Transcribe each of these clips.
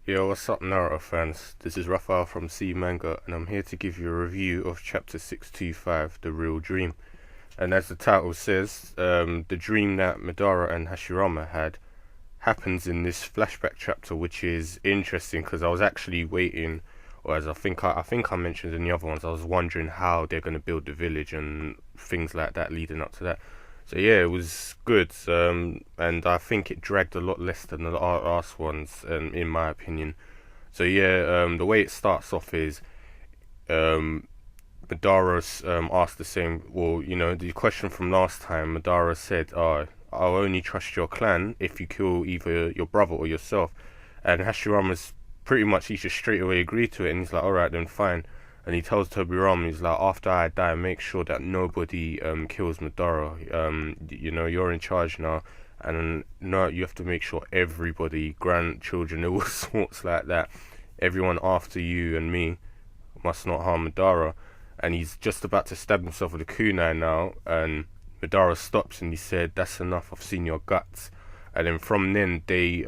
Yo, what's up, Naruto fans? This is Raphael from C Manga, and I'm here to give you a review of Chapter 625, The Real Dream. And as the title says, the dream that Madara and Hashirama had happens in this flashback chapter, which is interesting because I was actually waiting, or as I think I mentioned in the other ones, I was wondering how they're going to build the village and things like that leading up to that. So yeah, it was good, and I think it dragged a lot less than the last ones, in my opinion. So yeah, the way it starts off is um, Madara asked the same. Well, the question from last time, Madara said, I'll only trust your clan if you kill either your brother or yourself." And Hashirama's pretty much he just straight away agreed to it, and he's like, "All right, then fine." And he tells Tobirama, he's like, "After I die, make sure that nobody kills Madara. You're in charge now, and no, you have to make sure everybody, grandchildren, all sorts like that, everyone after you and me, must not harm Madara." And he's just about to stab himself with a kunai now, and Madara stops and he said, "That's enough. I've seen your guts." And then from then they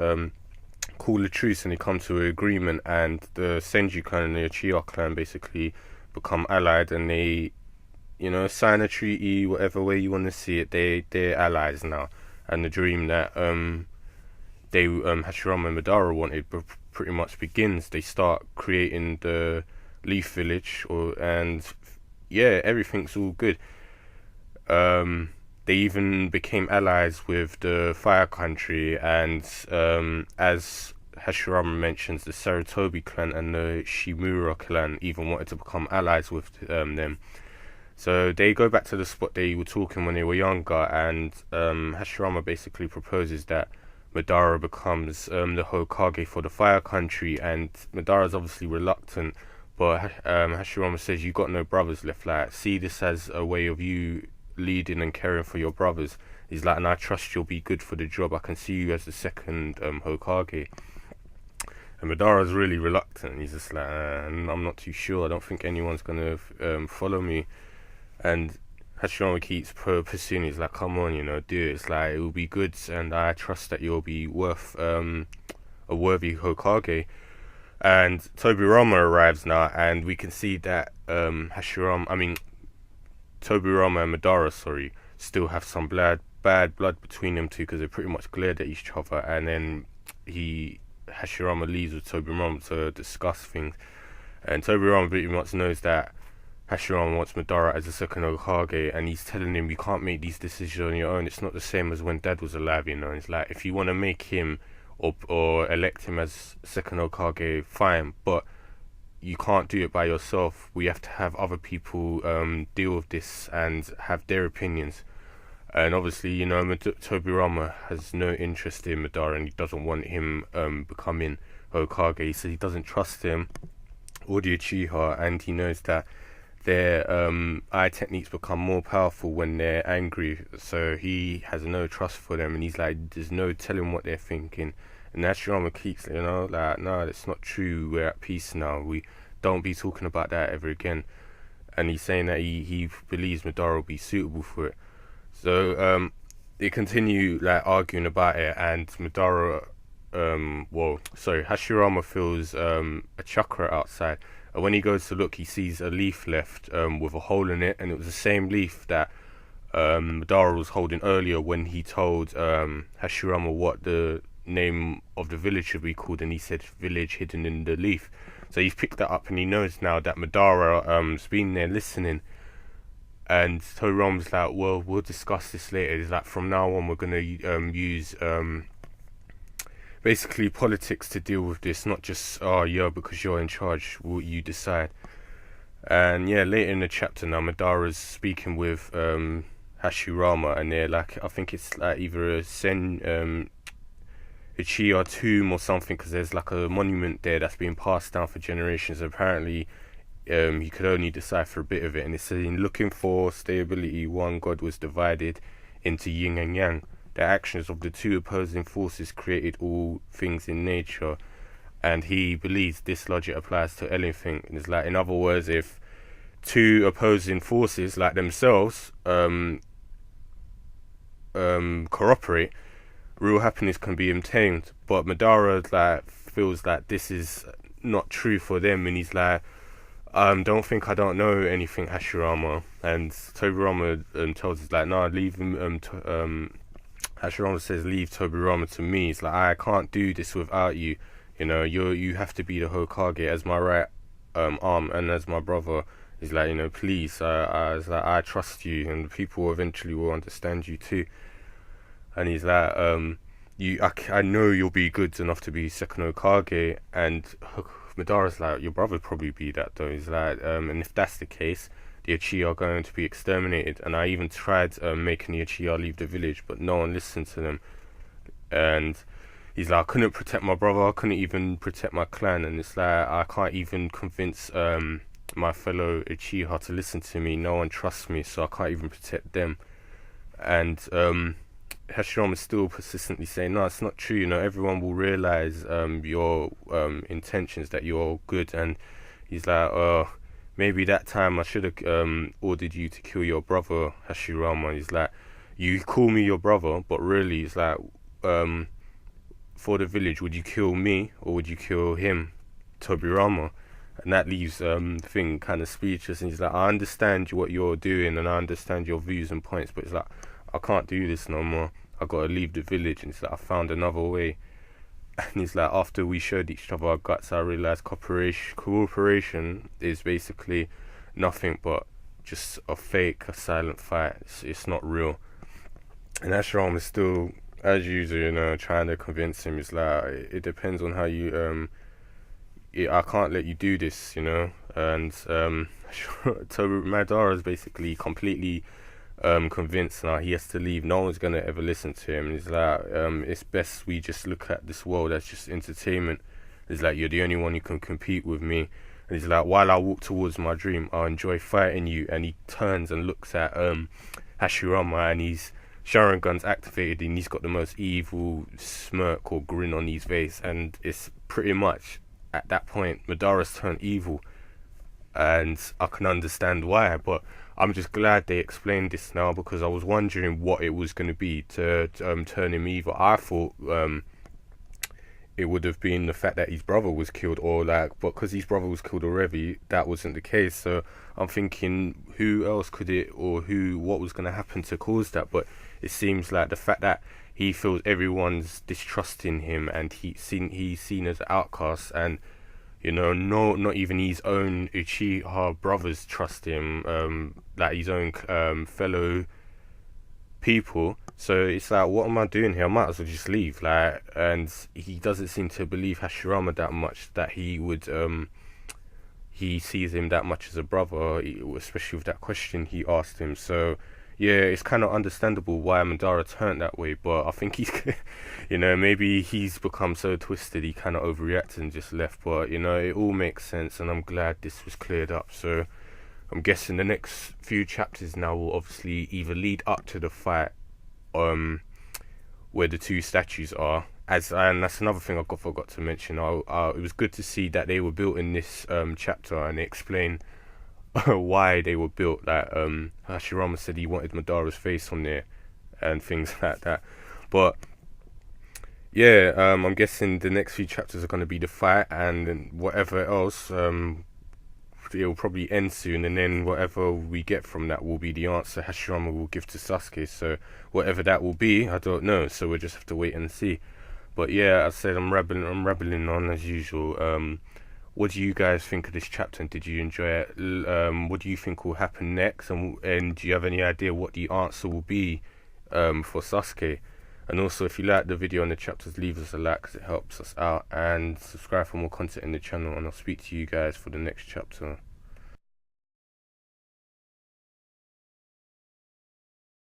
call a truce and they come to an agreement, and the Senju clan and the Uchiha clan basically become allied, and they sign a treaty, whatever way you want to see it. They're allies now, and the dream that they Hashirama and Madara wanted pretty much begins. They start creating the Leaf Village, and yeah, everything's all good. They even became allies with the Fire Country, and as Hashirama mentions, the Sarutobi clan and the Shimura clan even wanted to become allies with them. So they go back to the spot they were talking when they were younger, and Hashirama basically proposes that Madara becomes the Hokage for the Fire Country, and Madara's obviously reluctant, but Hashirama says, "You got no brothers left. Like, see this as a way of you leading and caring for your brothers." He's like, "And I trust you'll be good for the job. I can see you as the second Hokage." And Madara's really reluctant. He's just like, "I'm not too sure. I don't think anyone's gonna follow me." And Hashirama keeps pursuing. He's like, "Come on, do it. It's like, it will be good, and I trust that you'll be worth a worthy Hokage." And Tobirama arrives now, and we can see that Tobirama and Madara, sorry, still have some bad blood between them two, because they pretty much glared at each other. And then Hashirama leaves with Tobirama to discuss things, and Tobirama pretty much knows that Hashirama wants Madara as a second Hokage, and he's telling him, "You can't make these decisions on your own. It's not the same as when Dad was alive, you know." And it's like, if you want to make him or elect him as second Hokage, fine, but you can't do it by yourself. We have to have other people deal with this and have their opinions. And obviously, Tobirama has no interest in Madara, and he doesn't want him becoming Hokage. He says he doesn't trust him or the Uchiha, and he knows that their eye techniques become more powerful when they're angry. So he has no trust for them, and he's like, there's no telling what they're thinking. And Hashirama keeps, like, "No, that's not true. We're at peace now. We don't be talking about that ever again." And he's saying that he believes Madara will be suitable for it. So they continue like arguing about it, and Hashirama feels a chakra outside. And when he goes to look, he sees a leaf left with a hole in it, and it was the same leaf that Madara was holding earlier when he told Hashirama what the name of the village should be called, and he said "village hidden in the leaf." So he's picked that up, and he knows now that Madara's been there listening. And Toriyama's like, "Well, we'll discuss this later." He's like, "From now on, we're gonna use basically politics to deal with this, not just, oh yeah, because you're in charge, will you decide." And yeah, later in the chapter now, Madara's speaking with Hashirama, and they're like, I think it's like either a Uchiha tomb or something, because there's like a monument there that's been passed down for generations. Apparently he could only decipher a bit of it, and it's saying, "Looking for stability, one god was divided into yin and yang. The actions of the two opposing forces created all things in nature." And he believes this logic applies to anything. It's like, in other words, if two opposing forces like themselves cooperate, real happiness can be obtained. But Madara like feels like this is not true for them, and he's like, don't think I don't know anything, Hashirama. And Tobirama tells us like, nah, leave him. Hashirama says, leave Tobirama to me. It's like, I can't do this without you. You know, you have to be the Hokage as my right arm and as my brother. He's like, you know, please, I was like, I trust you, and people eventually will understand you too. And he's like, I know you'll be good enough to be second Hokage. And Madara's like, your brother probably be that though. He's like, and if that's the case, the Uchiha are going to be exterminated. And I even tried making the Uchiha leave the village, but no one listened to them. And he's like, I couldn't protect my brother, I couldn't even protect my clan. And it's like, I can't even convince my fellow Uchiha to listen to me. No one trusts me, so I can't even protect them. And Hashirama is still persistently saying, no, it's not true, you know, everyone will realize your intentions, that you're good. And he's like, maybe that time I should have ordered you to kill your brother, Hashirama. He's like, you call me your brother, but really, it's like, for the village, would you kill me or would you kill him, Tobirama? And that leaves Thing kind of speechless. And he's like, I understand what you're doing and I understand your views and points, but it's like, I can't do this no more. I gotta leave the village. And it's like, I found another way. And he's like, after we showed each other our guts, I realized cooperation is basically nothing but just a fake, a silent fight. It's not real. And Ashram is still, as usual, you know, trying to convince him. It's like, it depends on how you I can't let you do this, you know. And Madara is basically completely convinced now he has to leave. No one's gonna ever listen to him. And he's like, it's best we just look at this world as just entertainment. He's like, you're the only one who can compete with me. And he's like, while I walk towards my dream, I'll enjoy fighting you. And he turns and looks at Hashirama, and his Sharingan's activated, and he's got the most evil smirk or grin on his face. And it's pretty much at that point Madara's turned evil, and I can understand why. But I'm just glad they explained this now, because I was wondering what it was going to be to turn him evil. I thought it would have been the fact that his brother was killed, or like, but because his brother was killed already, that wasn't the case. So I'm thinking, who else could it, or what was going to happen to cause that? But it seems like the fact that he feels everyone's distrusting him, and he's seen as an outcast, and you know, not even his own Uchiha brothers trust him, like his own fellow people. So it's like, what am I doing here? I might as well just leave. Like, and he doesn't seem to believe Hashirama that much, that he would he sees him that much as a brother, especially with that question he asked him. So yeah, it's kind of understandable why Madara turned that way, but I think he's, you know, maybe he's become so twisted he kind of overreacted and just left. But you know, it all makes sense, and I'm glad this was cleared up. So I'm guessing the next few chapters now will obviously either lead up to the fight, where the two statues are. And that's another thing I forgot to mention. It was good to see that they were built in this chapter, and they explain why they were built. Like Hashirama said he wanted Madara's face on there and things like that. But yeah, I'm guessing the next few chapters are going to be the fight, and whatever else, it'll probably end soon, and then whatever we get from that will be the answer Hashirama will give to Sasuke. So whatever that will be, I don't know, so we'll just have to wait and see. But yeah, I said I'm rambling on as usual. What do you guys think of this chapter, and did you enjoy it? What do you think will happen next, and do you have any idea what the answer will be for Sasuke? And also, if you like the video and the chapters, leave us a like, because it helps us out, and subscribe for more content in the channel, and I'll speak to you guys for the next chapter.